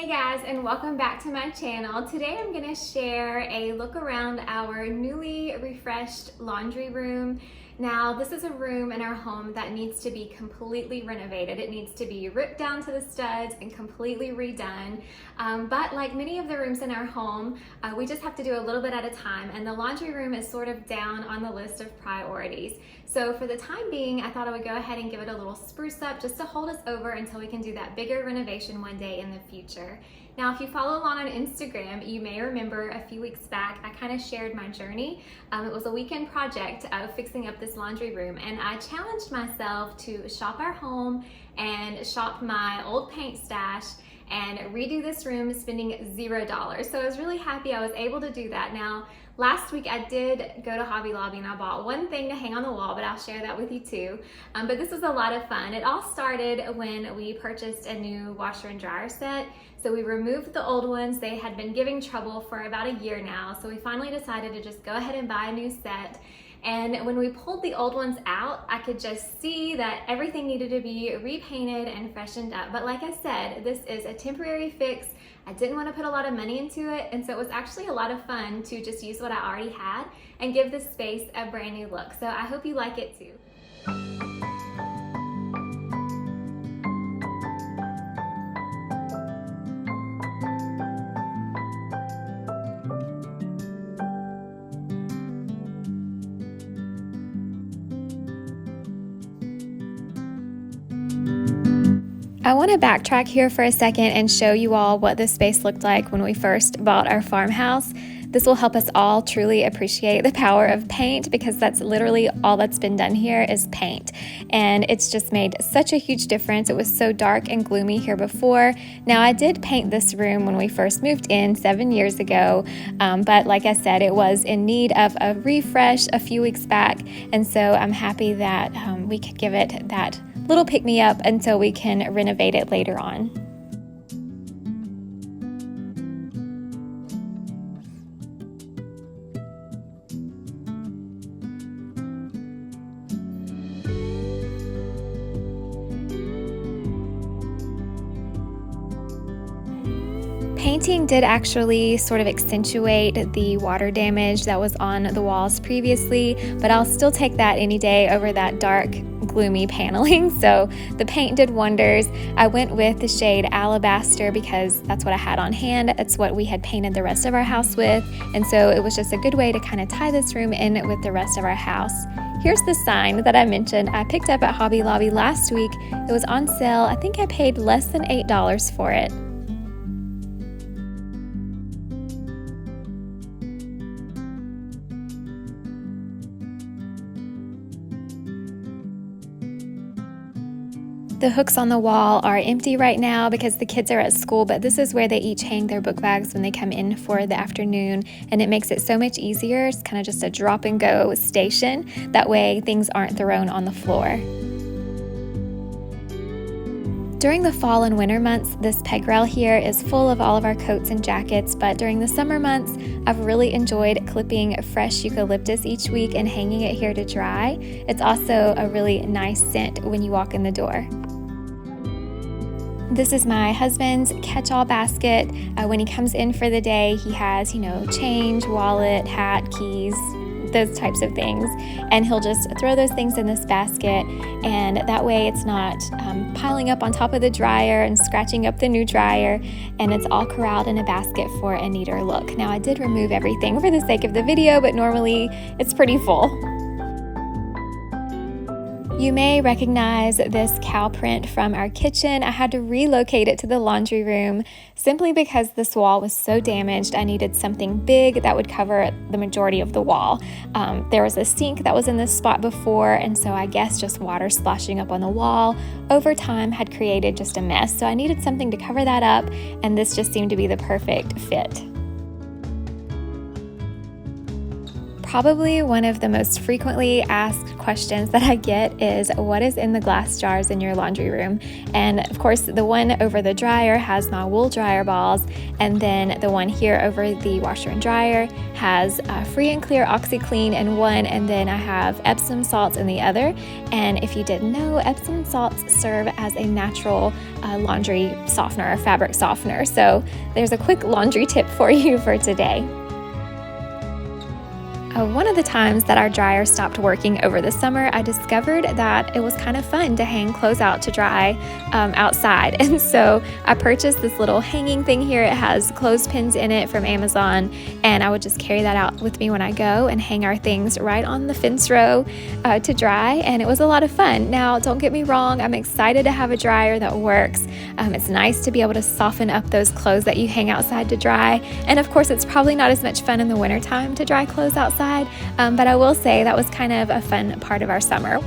Hey guys, and welcome back to my channel. Today I'm going to share a look around our newly refreshed laundry room. Now this is a room in our home that needs to be completely renovated. It needs to be ripped down to the studs and completely redone. But like many of the rooms in our home, we just have to do a little bit at a time, and the laundry room is sort of down on the list of priorities. So for the time being, I thought I would go ahead and give it a little spruce up just to hold us over until we can do that bigger renovation one day in the future. Now, if you follow along on Instagram, you may remember a few weeks back, I kind of shared my journey. It was a weekend project of fixing up this laundry room, and I challenged myself to shop our home and shop my old paint stash and redo this room, spending $0. So I was really happy I was able to do that. Now, last week I did go to Hobby Lobby and I bought one thing to hang on the wall, but I'll share that with you too. But this was a lot of fun. It all started when we purchased a new washer and dryer set. So we removed the old ones. They had been giving trouble for about a year now. So we finally decided to just go ahead and buy a new set. And when we pulled the old ones out, I could just see that everything needed to be repainted and freshened up. But like I said, this is a temporary fix. I didn't want to put a lot of money into it, and so it was actually a lot of fun to just use what I already had and give this space a brand new look. So I hope you like it too. I want to backtrack here for a second and show you all what this space looked like when we first bought our farmhouse. This will help us all truly appreciate the power of paint, because that's literally all that's been done here is paint. And it's just made such a huge difference. It was so dark and gloomy here before. Now, I did paint this room when we first moved in 7 years ago, but like I said, it was in need of a refresh a few weeks back. And so I'm happy that we could give it that little pick-me-up until we can renovate it later on. Painting did actually sort of accentuate the water damage that was on the walls previously, but I'll still take that any day over that dark, gloomy paneling. So the paint did wonders. I went with the shade Alabaster because that's what I had on hand. It's what we had painted the rest of our house with, and so it was just a good way to kind of tie this room in with the rest of our house. Here's the sign that I mentioned I picked up at Hobby Lobby last week. It was on sale. I think I paid less than $8 for it. The hooks on the wall are empty right now because the kids are at school, but this is where they each hang their book bags when they come in for the afternoon, and it makes it so much easier. It's kind of just a drop and go station. That way things aren't thrown on the floor. During the fall and winter months, this peg rail here is full of all of our coats and jackets, but during the summer months, I've really enjoyed clipping fresh eucalyptus each week and hanging it here to dry. It's also a really nice scent when you walk in the door. This is my husband's catch-all basket. When he comes in for the day, he has, change, wallet, hat, keys, those types of things, and he'll just throw those things in this basket, and that way it's not piling up on top of the dryer and scratching up the new dryer, and it's all corralled in a basket for a neater look. Now, I did remove everything for the sake of the video, but normally it's pretty full. You may recognize this cow print from our kitchen. I had to relocate it to the laundry room simply because this wall was so damaged. I needed something big that would cover the majority of the wall. There was a sink that was in this spot before, and so I guess just water splashing up on the wall over time had created just a mess. So I needed something to cover that up, and this just seemed to be the perfect fit. Probably one of the most frequently asked questions that I get is, what is in the glass jars in your laundry room? And of course, the one over the dryer has my wool dryer balls, and then the one here over the washer and dryer has free and clear OxiClean in one, and then I have Epsom salts in the other. And if you didn't know, Epsom salts serve as a natural laundry softener or fabric softener. So there's a quick laundry tip for you for today. One of the times that our dryer stopped working over the summer, I discovered that it was kind of fun to hang clothes out to dry outside. And so I purchased this little hanging thing here. It has clothespins in it from Amazon, and I would just carry that out with me when I go and hang our things right on the fence row to dry, and it was a lot of fun. Now, don't get me wrong, I'm excited to have a dryer that works. It's nice to be able to soften up those clothes that you hang outside to dry, and of course it's probably not as much fun in the wintertime to dry clothes outside. But I will say that was kind of a fun part of our summer.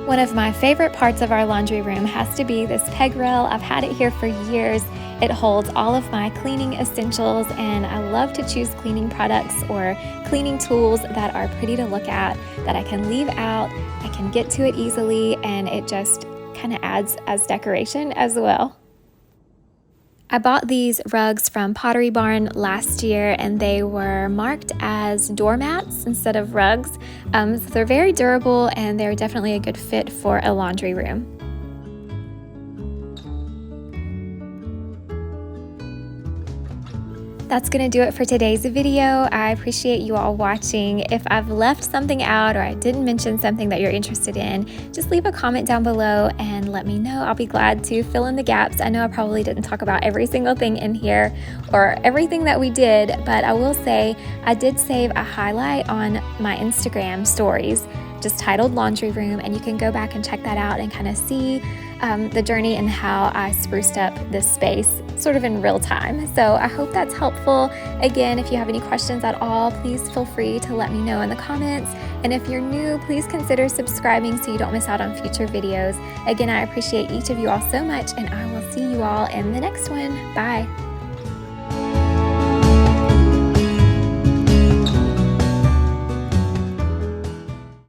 One of my favorite parts of our laundry room has to be this peg rail. I've had it here for years. It holds all of my cleaning essentials, and I love to choose cleaning products or cleaning tools that are pretty to look at, that I can leave out, I can get to it easily, and it just kind of adds as decoration as well. I bought these rugs from Pottery Barn last year, and they were marked as doormats instead of rugs. So they're very durable, and they're definitely a good fit for a laundry room. That's going to do it for today's video. I appreciate you all watching. If I've left something out or I didn't mention something that you're interested in, just leave a comment down below and let me know. I'll be glad to fill in the gaps. I know I probably didn't talk about every single thing in here or everything that we did, but I will say I did save a highlight on my Instagram stories just titled Laundry Room, and you can go back and check that out and kind of see the journey and how I spruced up this space sort of in real time. So I hope that's helpful. Again, if you have any questions at all, please feel free to let me know in the comments. And if you're new, please consider subscribing so you don't miss out on future videos. Again, I appreciate each of you all so much, and I will see you all in the next one. Bye.